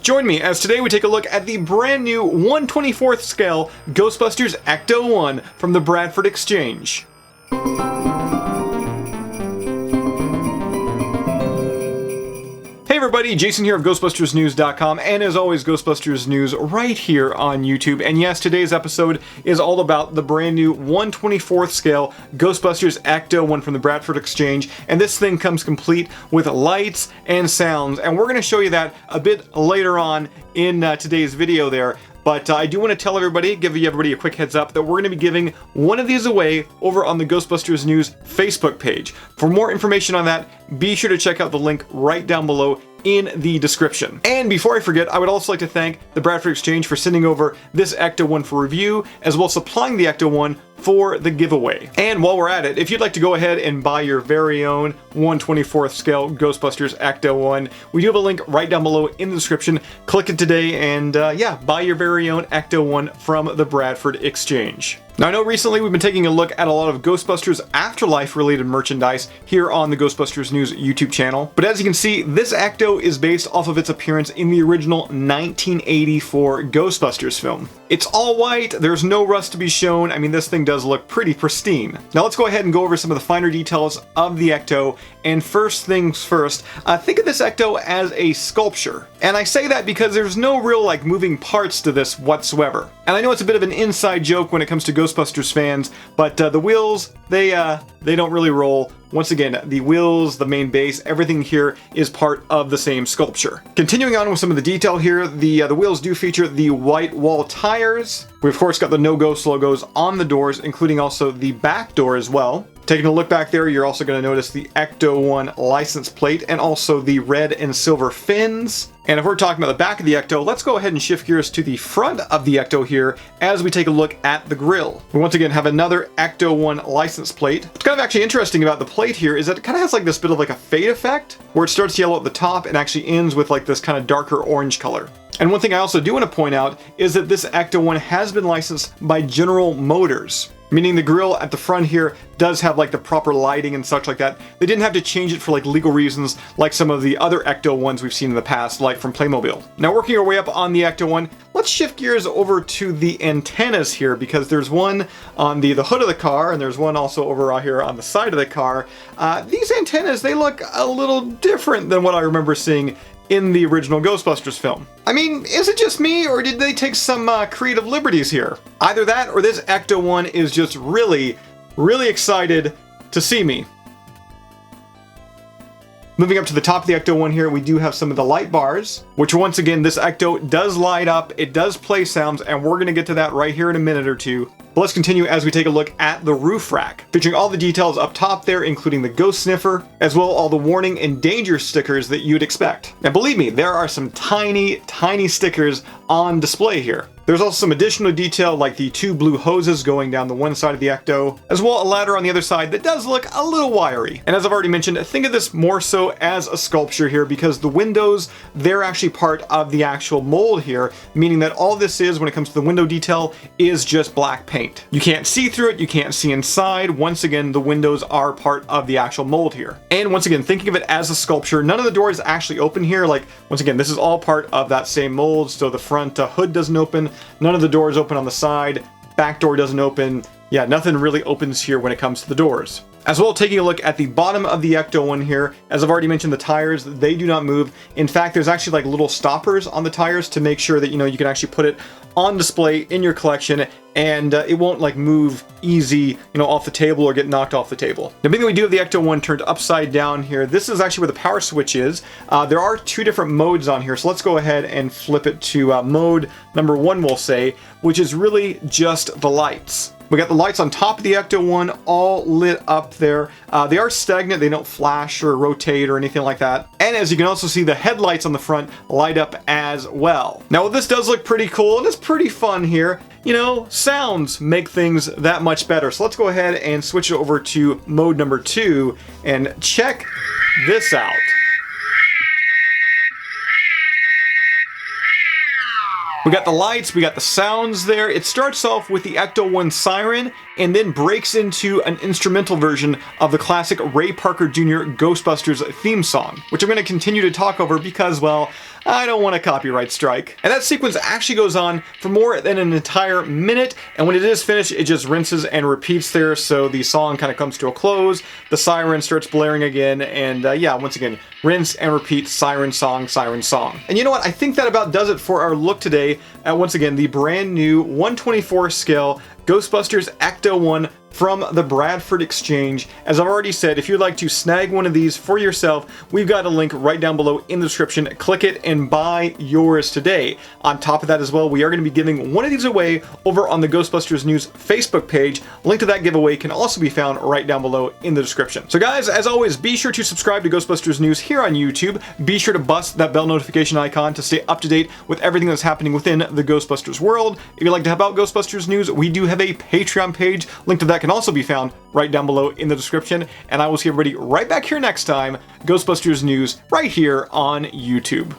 Join me as today we take a look at the brand new 1/24th scale Ghostbusters Ecto-1 from the Bradford Exchange. Hey everybody, Jason here of GhostbustersNews.com, and as always, Ghostbusters News right here on YouTube. And yes, today's episode is all about the brand new 1/24th scale Ghostbusters Ecto-1 from the Bradford Exchange, and this thing comes complete with lights and sounds, and we're going to show you that a bit later on in today's video there. But I do want to tell everybody, give everybody a quick heads up, that we're going to be giving one of these away over on the Ghostbusters News Facebook page. For more information on that, be sure to check out the link right down below in the description. And before I forget, I would also like to thank the Bradford Exchange for sending over this Ecto-1 for review, as well as supplying the Ecto-1 for the giveaway. And while we're at it, if you'd like to go ahead and buy your very own 1/24th scale Ghostbusters Ecto-1, we do have a link right down below in the description. Click it today and yeah, buy your very own Ecto-1 from the Bradford Exchange. Now I know recently we've been taking a look at a lot of Ghostbusters Afterlife related merchandise here on the Ghostbusters News YouTube channel, but as you can see, this Ecto is based off of its appearance in the original 1984 Ghostbusters film. It's all white, there's no rust to be shown. I mean, this thing does look pretty pristine. Now let's go ahead and go over some of the finer details of the Ecto, and first things first, think of this Ecto as a sculpture. And I say that because there's no real like moving parts to this whatsoever. And I know it's a bit of an inside joke when it comes to Ghostbusters fans, but the wheels, they don't really roll. Once again, the wheels, the main base, everything here is part of the same sculpture. Continuing on with some of the detail here, the wheels do feature the white wall tires. We of course got the No Ghost logos on the doors, including also the back door as well. Taking a look back there, you're also going to notice the Ecto-1 license plate and also the red and silver fins. And if we're talking about the back of the Ecto, let's go ahead and shift gears to the front of the Ecto here as we take a look at the grille. We once again have another Ecto-1 license plate. What's kind of actually interesting about the plate here is that it kind of has like this bit of like a fade effect where it starts yellow at the top and actually ends with like this kind of darker orange color. And one thing I also do want to point out is that this Ecto-1 has been licensed by General Motors, meaning the grille at the front here does have like the proper lighting and such like that. They didn't have to change it for like legal reasons like some of the other Ecto-1s we've seen in the past, like from Playmobil. Now working our way up on the Ecto-1, let's shift gears over to the antennas here, because there's one on the hood of the car and there's one also over here on the side of the car. These antennas, they look a little different than what I remember seeing in the original Ghostbusters film. I mean, is it just me, or did they take some creative liberties here? Either that, or this Ecto-1 is just really, really excited to see me. Moving up to the top of the Ecto-1 here, we do have some of the light bars, which once again, this Ecto does light up, it does play sounds, and we're going to get to that right here in a minute or two. But let's continue as we take a look at the roof rack, featuring all the details up top there, including the ghost sniffer, as well as all the warning and danger stickers that you'd expect. And believe me, there are some tiny, tiny stickers on display here. There's also some additional detail like the two blue hoses going down the one side of the Ecto, as well as a ladder on the other side that does look a little wiry. And as I've already mentioned, think of this more so as a sculpture here, because the windows, they're actually part of the actual mold here, meaning that all this is, when it comes to the window detail, is just black paint. You can't see through it, you can't see inside. Once again, the windows are part of the actual mold here. And once again, thinking of it as a sculpture, none of the doors actually open here. Like, once again, this is all part of that same mold, so the front hood doesn't open. None of the doors open on the side, back door doesn't open. Yeah, nothing really opens here when it comes to the doors. As well, taking a look at the bottom of the Ecto-1 here, as I've already mentioned, the tires, they do not move. In fact, there's actually like little stoppers on the tires to make sure that, you know, you can actually put it on display in your collection and it won't like move easy, you know, off the table or get knocked off the table. Now, being that we do have the Ecto-1 turned upside down here, this is actually where the power switch is. There are two different modes on here, so let's go ahead and flip it to mode number 1, we'll say, which is really just the lights. We got the lights on top of the Ecto-1 all lit up there. They are stagnant, they don't flash or rotate or anything like that. And as you can also see, the headlights on the front light up as well. Now, this does look pretty cool and it's pretty fun here. You know, sounds make things that much better. So let's go ahead and switch it over to mode number 2 and check this out. We got the lights, we got the sounds there. It starts off with the Ecto-1 siren and then breaks into an instrumental version of the classic Ray Parker Jr. Ghostbusters theme song, which I'm going to continue to talk over because, well, I don't want a copyright strike. And that sequence actually goes on for more than an entire minute, and when it is finished, it just rinses and repeats there, so the song kind of comes to a close, the siren starts blaring again, and yeah, once again, rinse and repeat, siren song, siren song. And you know what, I think that about does it for our look today at, once again, the brand new 1/24 scale Ghostbusters Ecto-1 from the Bradford Exchange. As I've already said, if you'd like to snag one of these for yourself, we've got a link right down below in the description. Click it and buy yours today. On top of that as well, we are going to be giving one of these away over on the Ghostbusters News Facebook page. Link to that giveaway can also be found right down below in the description. So guys, as always, be sure to subscribe to Ghostbusters News here on YouTube. Be sure to bust that bell notification icon to stay up to date with everything that's happening within the Ghostbusters world. If you'd like to help out Ghostbusters News, we do have a Patreon page. Link to that can also be found right down below in the description. And I will see everybody right back here next time. Ghostbusters News right here on YouTube.